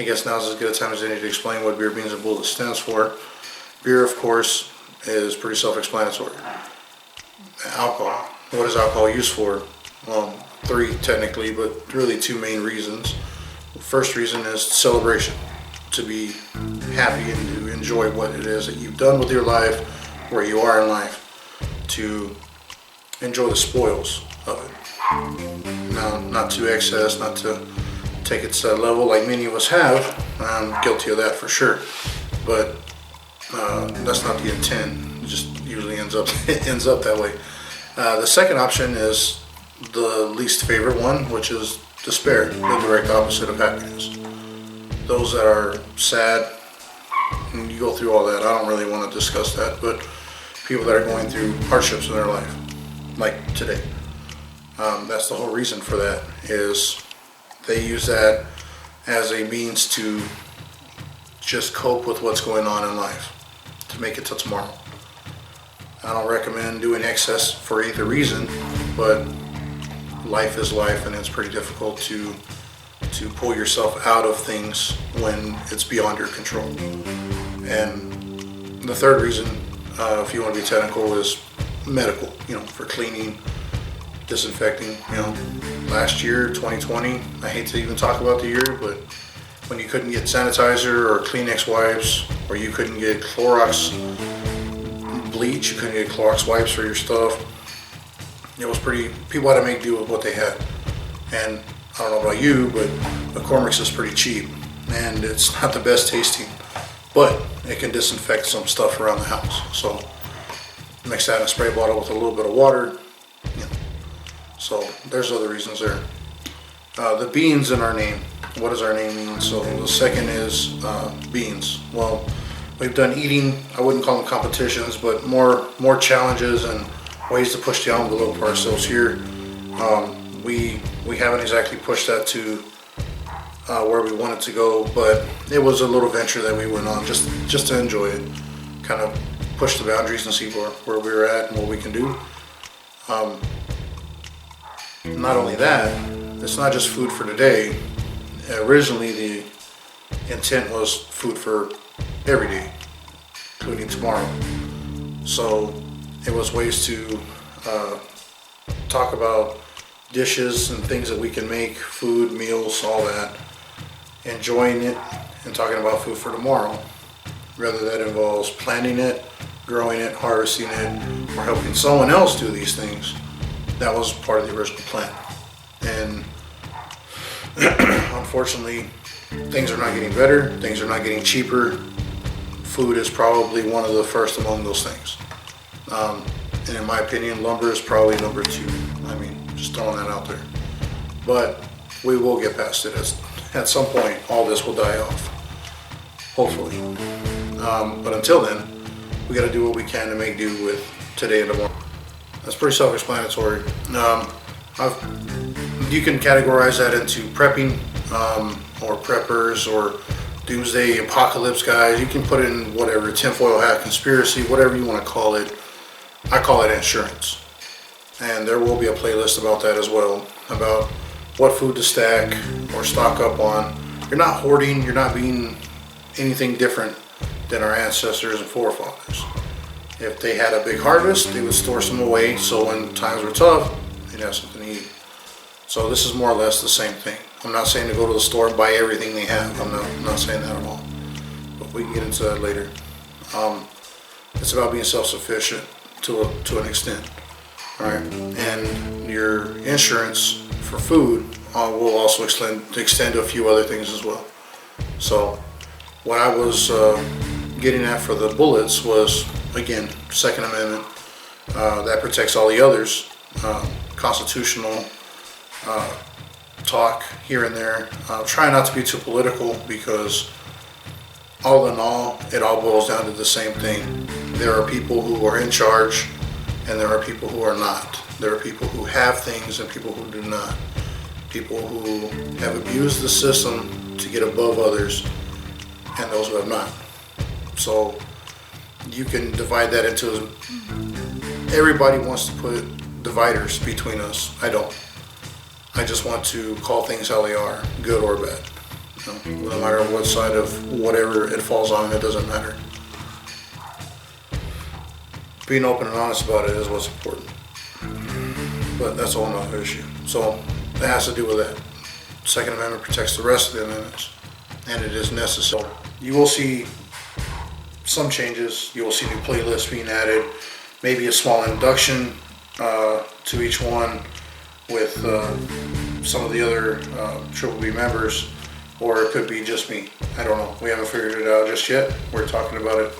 I guess now's as good a time as any to explain what beer, beans, and bullets stands for. Beer, of course, is pretty self-explanatory. Alcohol. What is alcohol used for? Well, three technically, but really two main reasons. The first reason is celebration, to be happy and to enjoy what it is that you've done with your life, where you are in life, to enjoy the spoils of it. Now, not to excess, not to take it to that level like many of us have. I'm guilty of that for sure, but that's not the intent. It just usually ends up that way. The second option is the least favorite one, which is despair, the direct opposite of happiness. Those that are sad, and you go through all that, I don't really want to discuss that, but people that are going through hardships in their life, like today. That's the whole reason for that, is they use that as a means to just cope with what's going on in life, to make it till tomorrow. I don't recommend doing excess for either reason, but life is life, and it's pretty difficult to pull yourself out of things when it's beyond your control. And the third reason, if you want to be technical, is medical, for cleaning, disinfecting. Last year, 2020, I hate to even talk about the year, but when you couldn't get sanitizer or Kleenex wipes, or you couldn't get Clorox bleach, you couldn't get Clorox wipes for your stuff, it was people had to make do with what they had. And I don't know about you, but McCormick's is pretty cheap, and it's not the best tasting, but it can disinfect some stuff around the house. So mix that in a spray bottle with a little bit of water. So there's other reasons there. The beans in our name. What does our name mean? So the second is beans. Well, we've done eating, I wouldn't call them competitions, but more challenges and ways to push the envelope for ourselves here. We haven't exactly pushed that to where we wanted to go, but it was a little venture that we went on just to enjoy it, kind of push the boundaries and see where we were at and what we can do. Not only that, it's not just food for today. Originally, the intent was food for every day, including tomorrow. So it was ways to talk about dishes and things that we can make, food, meals, all that, enjoying it, and talking about food for tomorrow. Whether that involves planting it, growing it, harvesting it, or helping someone else do these things, that was part of the original plan. And unfortunately, things are not getting better, things are not getting cheaper. Food is probably one of the first among those things. And in my opinion, lumber is probably number two. Just throwing that out there. But we will get past it. At some point, all this will die off, hopefully. But until then, we got to do what we can to make do with today and tomorrow. That's pretty self-explanatory. You can categorize that into prepping, or preppers, or doomsday apocalypse guys. You can put it in whatever, tinfoil hat conspiracy, whatever you want to call it. I call it insurance. And there will be a playlist about that as well, about what food to stack or stock up on. You're not hoarding, you're not being anything different than our ancestors and forefathers. If they had a big harvest, they would store some away, so when times were tough, they'd have something to eat. So this is more or less the same thing. I'm not saying to go to the store and buy everything they have. I'm not saying that at all. But we can get into that later. It's about being self-sufficient to an extent. All right, and your insurance for food will also extend to a few other things as well. So what I was getting at for the bullets was, again, Second Amendment. That protects all the others. Constitutional talk here and there. Try not to be too political, because all in all, it all boils down to the same thing. There are people who are in charge, and there are people who are not. There are people who have things and people who do not. People who have abused the system to get above others, and those who have not. So you can divide that into, everybody wants to put dividers between us. I don't. I just want to call things how they are, good or bad. No matter what side of whatever it falls on, it doesn't matter. Being open and honest about it is what's important. But that's a whole nother issue. So it has to do with that. Second Amendment protects the rest of the amendments, and it is necessary. You will see some changes. You will see new playlists being added, maybe a small induction to each one with some of the other BBB members, or it could be just me. I don't know. We haven't figured it out just yet. We're talking about it.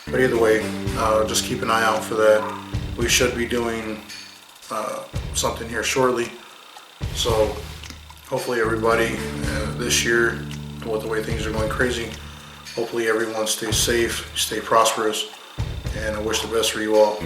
But either way, just keep an eye out for that. We should be doing something here shortly. So hopefully everybody this year, with the way things are going crazy, hopefully everyone stays safe, stay prosperous, and I wish the best for you all.